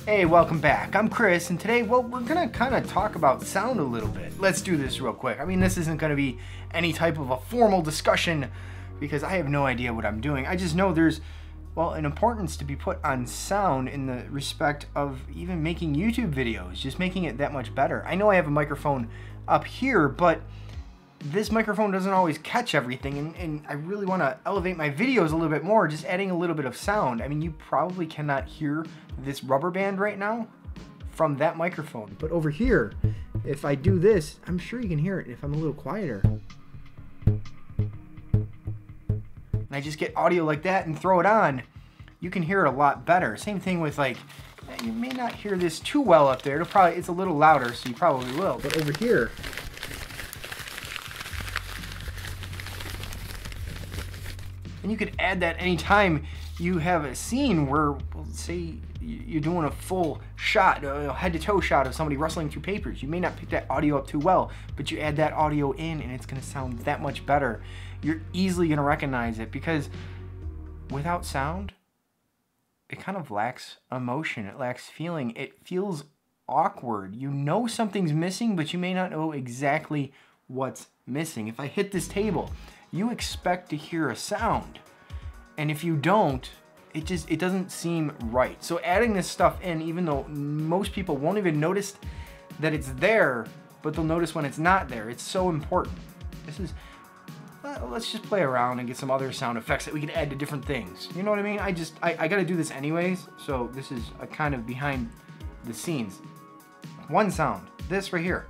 Hey, welcome back. I'm Chris, and today, well, we're gonna kind of talk about sound a little bit. Let's do this real quick. I mean, this isn't gonna be any type of a formal discussion because I have no idea what I'm doing. I just know there's, well, an importance to be put on sound in the respect of even making YouTube videos, just making it that much better. I know I have a microphone up here, but this microphone doesn't always catch everything, and I really want to elevate my videos a little bit more, just adding a little bit of sound. I mean, you probably cannot hear this rubber band right now from that microphone, but over here, if I do this, I'm sure you can hear it if I'm a little quieter. And I just get audio like that and throw it on, you can hear it a lot better. Same thing with, like, you may not hear this too well up there. It's a little louder, so you probably will, but over here, and you could add that anytime you have a scene where, well, say you're doing a full shot, a head-to-toe shot of somebody rustling through papers. You may not pick that audio up too well, but you add that audio in and it's gonna sound that much better. You're easily gonna recognize it because without sound, it kind of lacks emotion, it lacks feeling. It feels awkward. You know something's missing, but you may not know exactly what's missing. If I hit this table, you expect to hear a sound, and if you don't, it doesn't seem right. So adding this stuff in, even though most people won't even notice that it's there, but they'll notice when it's not there, it's so important. This is, let's just play around and get some other sound effects that we can add to different things. You know what I mean? I gotta do this anyways, so this is a kind of behind the scenes. One sound, this right here,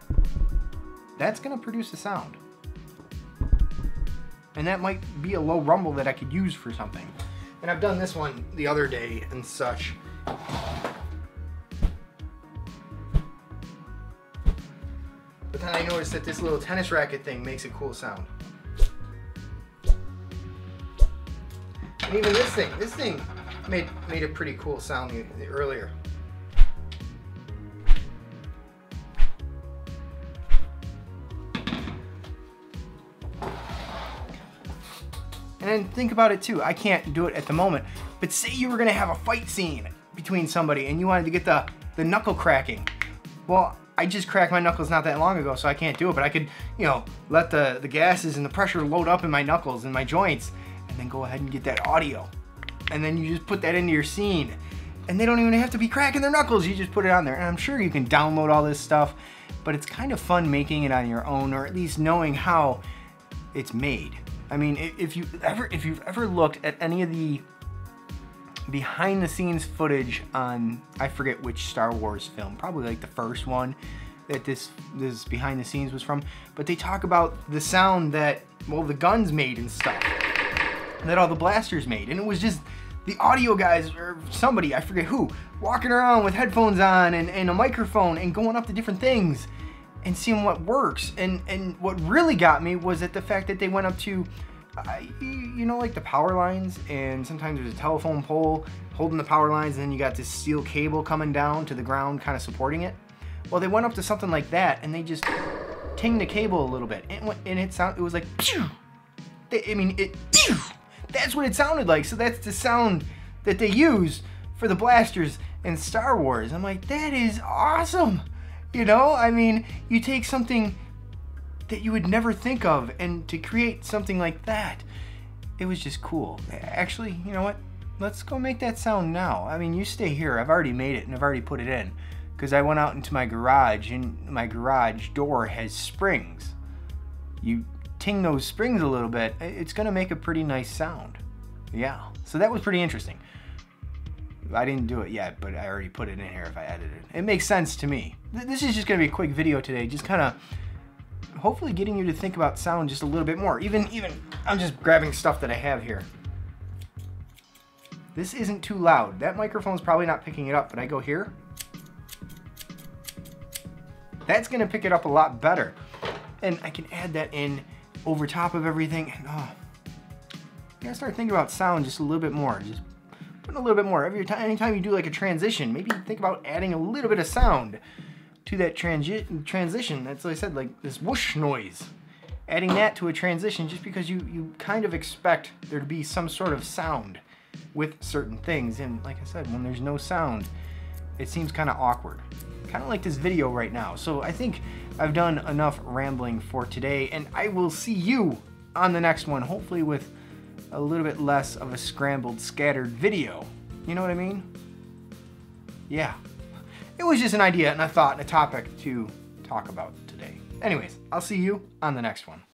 that's gonna produce a sound. And that might be a low rumble that I could use for something. And I've done this one the other day and such. But then I noticed that this little tennis racket thing makes a cool sound. And even this thing made a pretty cool sound earlier. And then think about it too, I can't do it at the moment, but say you were gonna have a fight scene between somebody and you wanted to get the knuckle cracking. Well, I just cracked my knuckles not that long ago, so I can't do it, but I could, you know, let the gases and the pressure load up in my knuckles and my joints, and then go ahead and get that audio. And then you just put that into your scene. And they don't even have to be cracking their knuckles, you just put it on there. And I'm sure you can download all this stuff, but it's kind of fun making it on your own, or at least knowing how it's made. I mean, if you've ever looked at any of the behind the scenes footage on, I forget which Star Wars film, probably like the first one that this behind the scenes was from, but they talk about the sound that, well, the guns made and stuff, that all the blasters made, and it was just the audio guys, or somebody, I forget who, walking around with headphones on and a microphone and going up to different things and seeing what works. And what really got me was that the fact that they went up to, you know, like the power lines, and sometimes there's a telephone pole holding the power lines, and then you got this steel cable coming down to the ground kind of supporting it. Well, they went up to something like that and they just tinged the cable a little bit, and it was like, pew! Pew! That's what it sounded like. So that's the sound that they use for the blasters in Star Wars. I'm like, that is awesome. You know, I mean, you take something that you would never think of, and to create something like that, it was just cool. Actually, you know what? Let's go make that sound now. I mean, you stay here. I've already made it and I've already put it in, because I went out into my garage, and my garage door has springs. You ting those springs a little bit, it's gonna make a pretty nice sound. Yeah, so that was pretty interesting. I didn't do it yet, but I already put it in here if I edited it. It makes sense to me. This is just gonna be a quick video today, just kind of hopefully getting you to think about sound just a little bit more. Even I'm just grabbing stuff that I have here. This isn't too loud. That microphone's probably not picking it up, but I go here. That's gonna pick it up a lot better. And I can add that in over top of everything. And oh, you gotta start thinking about sound just a little bit more. Just putting a little bit more. Anytime you do like a transition, maybe think about adding a little bit of sound to that transition. That's like I said, like this whoosh noise. Adding that to a transition, just because you kind of expect there to be some sort of sound with certain things. And like I said, when there's no sound, It seems kind of awkward. Kind of like this video right now. So I think I've done enough rambling for today, and I will see you on the next one, hopefully with a little bit less of a scrambled, scattered video. You know what I mean? Yeah. It was just an idea and a thought and a topic to talk about today. Anyways, I'll see you on the next one.